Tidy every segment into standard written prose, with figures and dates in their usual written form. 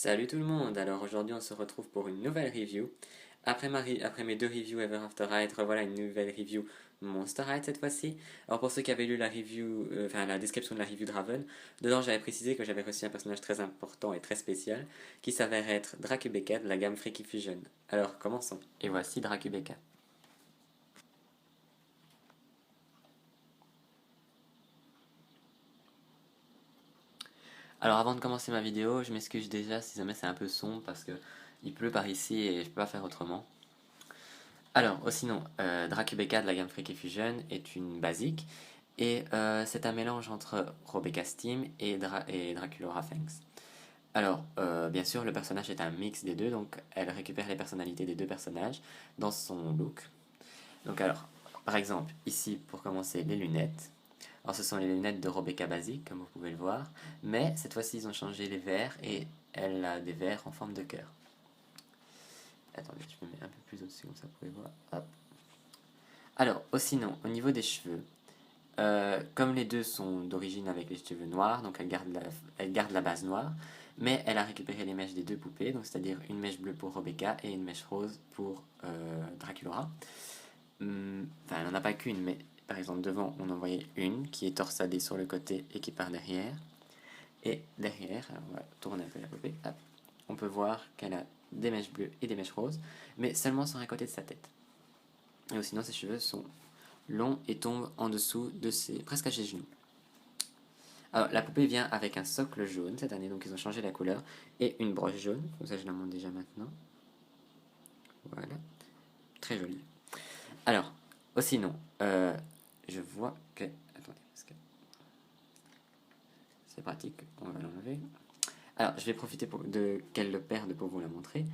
Salut tout le monde, alors aujourd'hui on se retrouve pour une nouvelle review. Après mes deux reviews Ever After High, revoilà une nouvelle review Monster High cette fois-ci. Alors pour ceux qui avaient lu la review, la description de la review Draven, dedans j'avais précisé que j'avais reçu un personnage très important et très spécial, qui s'avère être Dracubeka de la gamme Freaky Fusion. Alors commençons. Et voici Dracubeka. Alors avant de commencer ma vidéo, je m'excuse déjà si jamais c'est un peu sombre parce que il pleut par ici et je peux pas faire autrement. Alors, sinon, Dracubeka de la gamme Freaky Fusion est une basique et c'est un mélange entre Rebecca Steam et Draculaura Fangs. Alors, bien sûr, le personnage est un mix des deux, donc elle récupère les personnalités des deux personnages dans son look. Donc alors, par exemple, ici, pour commencer, les lunettes. Alors, ce sont les lunettes de Rebecca basique, comme vous pouvez le voir, mais cette fois-ci, ils ont changé les verres et elle a des verres en forme de cœur. Attendez, je me mets un peu plus au-dessus, comme ça vous pouvez voir. Hop. Alors, sinon, au niveau des cheveux, comme les deux sont d'origine avec les cheveux noirs, donc elle garde la base noire, mais elle a récupéré les mèches des deux poupées, donc c'est-à-dire une mèche bleue pour Rebecca et une mèche rose pour Draculaura. Enfin, elle n'en a pas qu'une, mais par exemple devant, on en voyait une qui est torsadée sur le côté et qui part derrière. Et derrière, alors on va tourner un peu la poupée, hop, on peut voir qu'elle a des mèches bleues et des mèches roses, mais seulement sur un côté de sa tête. Et sinon, ses cheveux sont long et tombe en dessous de presque à ses genoux. Alors, la poupée vient avec un socle jaune cette année, donc ils ont changé la couleur, et une broche jaune, comme ça je la montre déjà maintenant. Voilà, très jolie. Alors, sinon, je vois que... Attendez, parce que c'est pratique, on va l'enlever. Alors, je vais profiter de qu'elle le perde pour vous la montrer.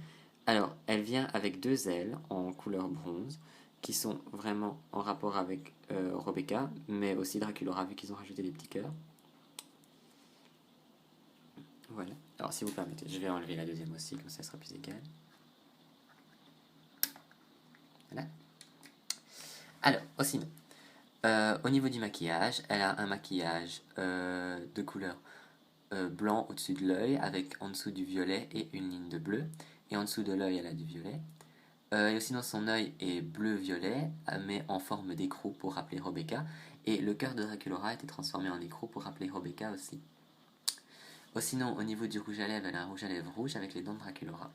Alors, elle vient avec deux ailes en couleur bronze, qui sont vraiment en rapport avec Rebecca, mais aussi Draculaura, vu qu'ils ont rajouté des petits cœurs. Voilà. Alors, si vous permettez, je vais enlever la deuxième aussi, comme ça sera plus égal. Voilà. Alors, sinon, au niveau du maquillage, elle a un maquillage de couleur blanc au-dessus de l'œil, avec en dessous du violet et une ligne de bleu. Et en dessous de l'œil, elle a du violet. Et sinon, son œil est bleu-violet, mais en forme d'écrou pour rappeler Rebecca. Et le cœur de Draculaura a été transformé en écrou pour rappeler Rebecca aussi. Sinon, au niveau du rouge à lèvres, elle a un rouge à lèvres rouge avec les dents de Draculaura.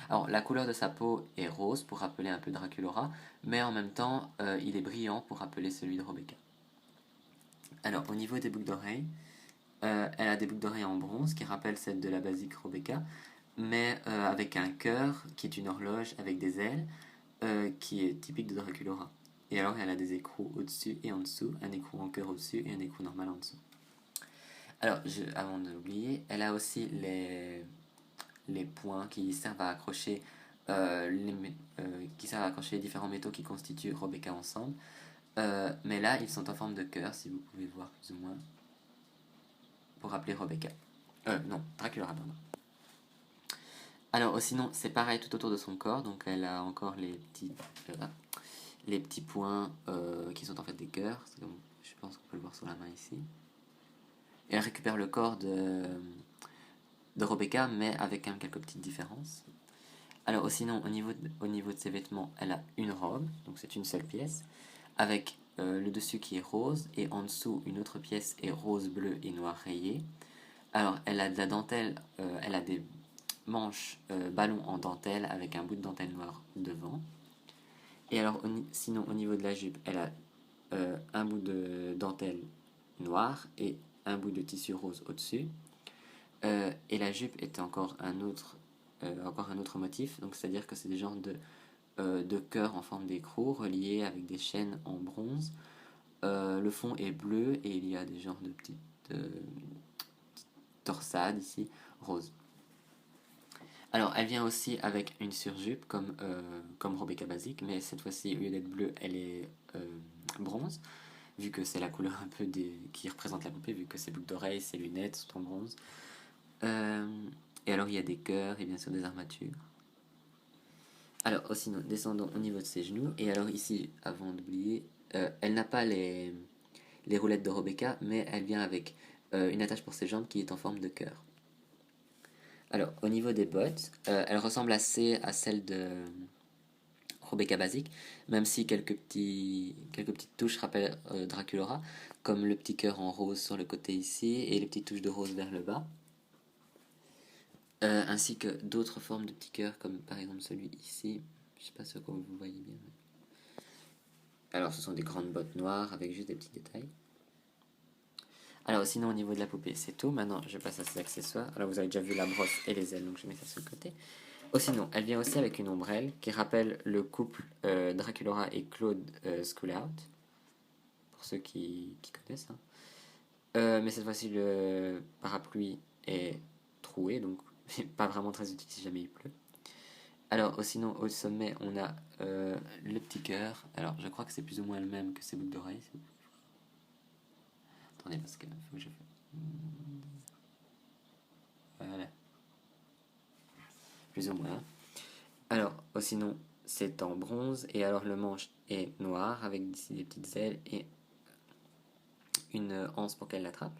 Alors, la couleur de sa peau est rose pour rappeler un peu Draculaura, mais en même temps, il est brillant pour rappeler celui de Rebecca. Alors, au niveau des boucles d'oreilles, elle a des boucles d'oreilles en bronze qui rappellent celles de la basique Rebecca, mais avec un cœur qui est une horloge avec des ailes, qui est typique de Draculaura. Et alors, elle a des écrous au-dessus et en dessous, un écrou en cœur au-dessus et un écrou normal en dessous. Alors, avant de l'oublier, elle a aussi les points qui servent à accrocher les différents métaux qui constituent Rebecca ensemble. Mais là, ils sont en forme de cœur, si vous pouvez voir plus ou moins, pour rappeler Rebecca. Non, Draculaura, pardon. Alors, sinon, c'est pareil tout autour de son corps, donc elle a encore les petits points qui sont en fait des cœurs. Je pense qu'on peut le voir sur la main ici. Et elle récupère le corps de Rebecca, mais avec quand même quelques petites différences. Alors, sinon, au niveau de ses vêtements, elle a une robe, donc c'est une seule pièce, avec le dessus qui est rose, et en dessous, une autre pièce est rose, bleu et noir rayé. Alors, elle a de la dentelle, elle a des manches ballons en dentelle, avec un bout de dentelle noire devant. Et alors, sinon, au niveau de la jupe, elle a un bout de dentelle noire et un bout de tissu rose au-dessus. Et la jupe est encore un autre motif, donc c'est-à-dire que c'est des genres de cœurs en forme d'écrou reliés avec des chaînes en bronze. Le fond est bleu et il y a des genres de petites torsades ici, roses. Alors, elle vient aussi avec une surjupe comme Rebecca basique, mais cette fois-ci, au lieu d'être bleue, elle est bronze, vu que c'est la couleur un peu qui représente la poupée, vu que ses boucles d'oreilles, ses lunettes sont en bronze. Et alors, il y a des cœurs et bien sûr des armatures. Alors, sinon, descendons au niveau de ses genoux. Et alors, ici, avant d'oublier, elle n'a pas les roulettes de Rebecca, mais elle vient avec une attache pour ses jambes qui est en forme de cœur. Alors, au niveau des bottes, elles ressemblent assez à celles de Rebecca Basic, même si quelques petites touches rappellent Draculaura, comme le petit cœur en rose sur le côté ici et les petites touches de rose vers le bas. Ainsi que d'autres formes de petits cœurs, comme par exemple celui ici. Je sais pas si vous voyez bien. Alors, ce sont des grandes bottes noires avec juste des petits détails. Alors, sinon, au niveau de la poupée, c'est tout. Maintenant, je passe à ses accessoires. Alors, vous avez déjà vu la brosse et les ailes, donc je mets ça sur le côté. Oh, sinon, elle vient aussi avec une ombrelle qui rappelle le couple Draculaura et Claude Schoolout, pour ceux qui connaissent, hein. Mais cette fois-ci, le parapluie est troué, donc pas vraiment très utile si jamais il pleut. Alors, sinon, au sommet, on a le petit cœur. Alors, je crois que c'est plus ou moins le même que ces boucles d'oreilles. Attendez, parce que faut que je... Voilà, plus ou moins. Alors, sinon, c'est en bronze, et alors le manche est noir, avec ici des petites ailes et une anse pour qu'elle l'attrape.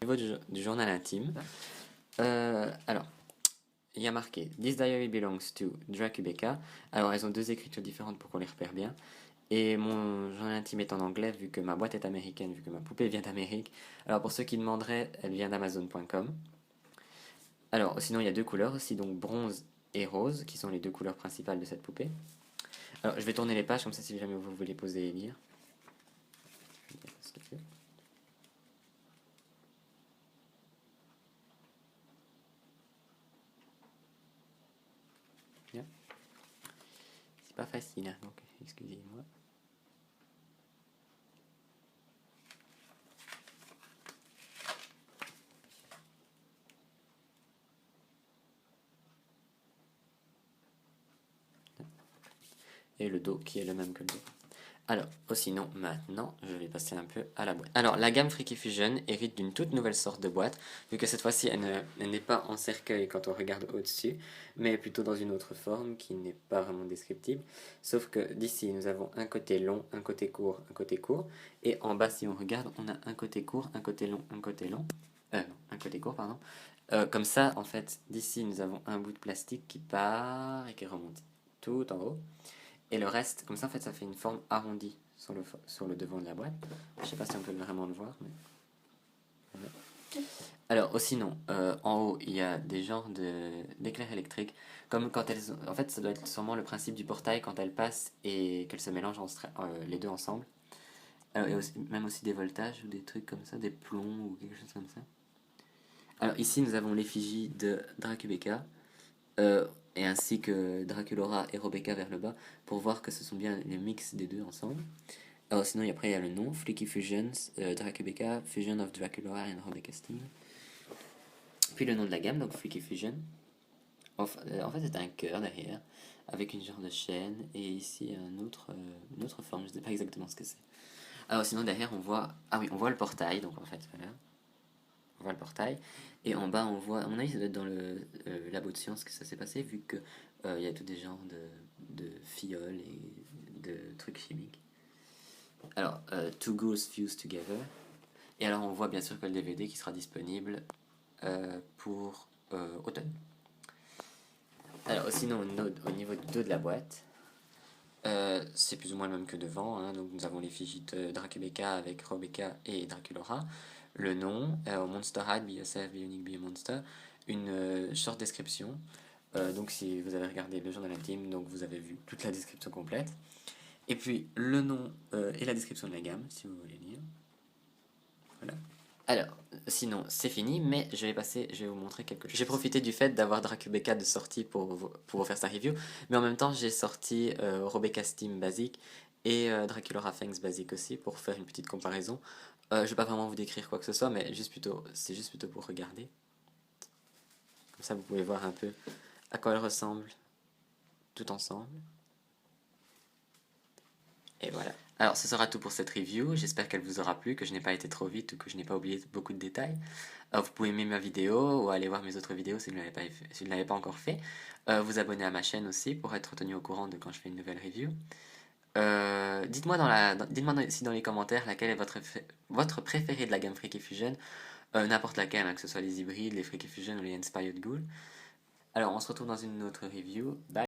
Au niveau du journal intime, alors, il y a marqué This diary belongs to Dracubeka. Alors, elles ont deux écritures différentes pour qu'on les repère bien. Et mon journal intime est en anglais, vu que ma boîte est américaine, vu que ma poupée vient d'Amérique. Alors, pour ceux qui demanderaient, elle vient d'Amazon.com. Alors, sinon, il y a deux couleurs aussi, donc bronze et rose, qui sont les deux couleurs principales de cette poupée. Alors, je vais tourner les pages, comme ça, si jamais vous voulez poser et lire. Bien. C'est pas facile, hein, donc excusez-moi. Et le dos qui est le même que le dos. Alors, sinon, maintenant, je vais passer un peu à la boîte. Alors, la gamme Freaky Fusion hérite d'une toute nouvelle sorte de boîte, vu que cette fois-ci, elle n'est pas en cercueil quand on regarde au-dessus, mais plutôt dans une autre forme qui n'est pas vraiment descriptible. Sauf que d'ici, nous avons un côté long, un côté court, un côté court. Et en bas, si on regarde, on a un côté court, un côté long, un côté long. Non, un côté court, pardon. Comme ça, en fait, d'ici, nous avons un bout de plastique qui part et qui remonte tout en haut. Et le reste, comme ça, en fait, ça fait une forme arrondie sur le devant de la boîte. Je sais pas si on peut vraiment le voir, mais... Voilà. Alors, sinon, en haut, il y a des genres d'éclairs électriques. Comme quand elles... En fait, ça doit être sûrement le principe du portail quand elles passent et qu'elles se mélangent les deux ensemble. Et même aussi des voltages ou des trucs comme ça, des plombs ou quelque chose comme ça. Alors, ici, nous avons l'effigie de Dracubeka. Et ainsi que Draculaura et Rebecca vers le bas, pour voir que ce sont bien les mix des deux ensemble. Alors sinon, après, il y a le nom, Freaky Fusions, Dracubeka, Fusion of Draculaura and Rebecca Steam. Puis le nom de la gamme, donc Freaky Fusion. En fait, c'est un cœur derrière, avec une genre de chaîne, et ici une autre forme, je ne sais pas exactement ce que c'est. Alors sinon, derrière, on voit... Ah oui, on voit le portail, donc en fait, voilà. On voit le portail. Et en bas, on voit, à mon avis, ça doit être dans le labo de sciences que ça s'est passé, vu que il y a tous des genres de fioles et de trucs chimiques. Alors, Two Ghosts Fused Together. Et alors, on voit bien sûr que le DVD qui sera disponible pour automne. Alors, sinon, au niveau du dos de la boîte, c'est plus ou moins le même que devant, hein. Donc, nous avons l'effigie de Dracubeka avec Rebecca et Draculaura. Le nom, Monster High, Be Yourself, Be Unique, Be a Monster. Une short description. Donc, si vous avez regardé le journal intime, donc vous avez vu toute la description complète. Et puis, le nom et la description de la gamme, si vous voulez lire. Voilà. Alors, sinon, c'est fini, mais je vais vous montrer quelque chose. J'ai profité du fait d'avoir Dracubeka de sortie pour vous faire sa review, mais en même temps, j'ai sorti Rebecca Steam basique et Draculaura Fangs basique aussi pour faire une petite comparaison. Je vais pas vraiment vous décrire quoi que ce soit, mais c'est juste plutôt pour regarder. Comme ça, vous pouvez voir un peu à quoi elles ressemblent tout ensemble. Et voilà. Alors, ce sera tout pour cette review. J'espère qu'elle vous aura plu, que je n'ai pas été trop vite ou que je n'ai pas oublié beaucoup de détails. Vous pouvez aimer ma vidéo ou aller voir mes autres vidéos si vous ne l'avez pas encore fait. Vous abonner à ma chaîne aussi pour être tenu au courant de quand je fais une nouvelle review. Dites-moi aussi dans les commentaires laquelle est votre préféré de la gamme Freaky Fusion. N'importe laquelle, hein, que ce soit les hybrides, les Freaky Fusion ou les Inspired Ghoul. Alors, on se retrouve dans une autre review. Bye!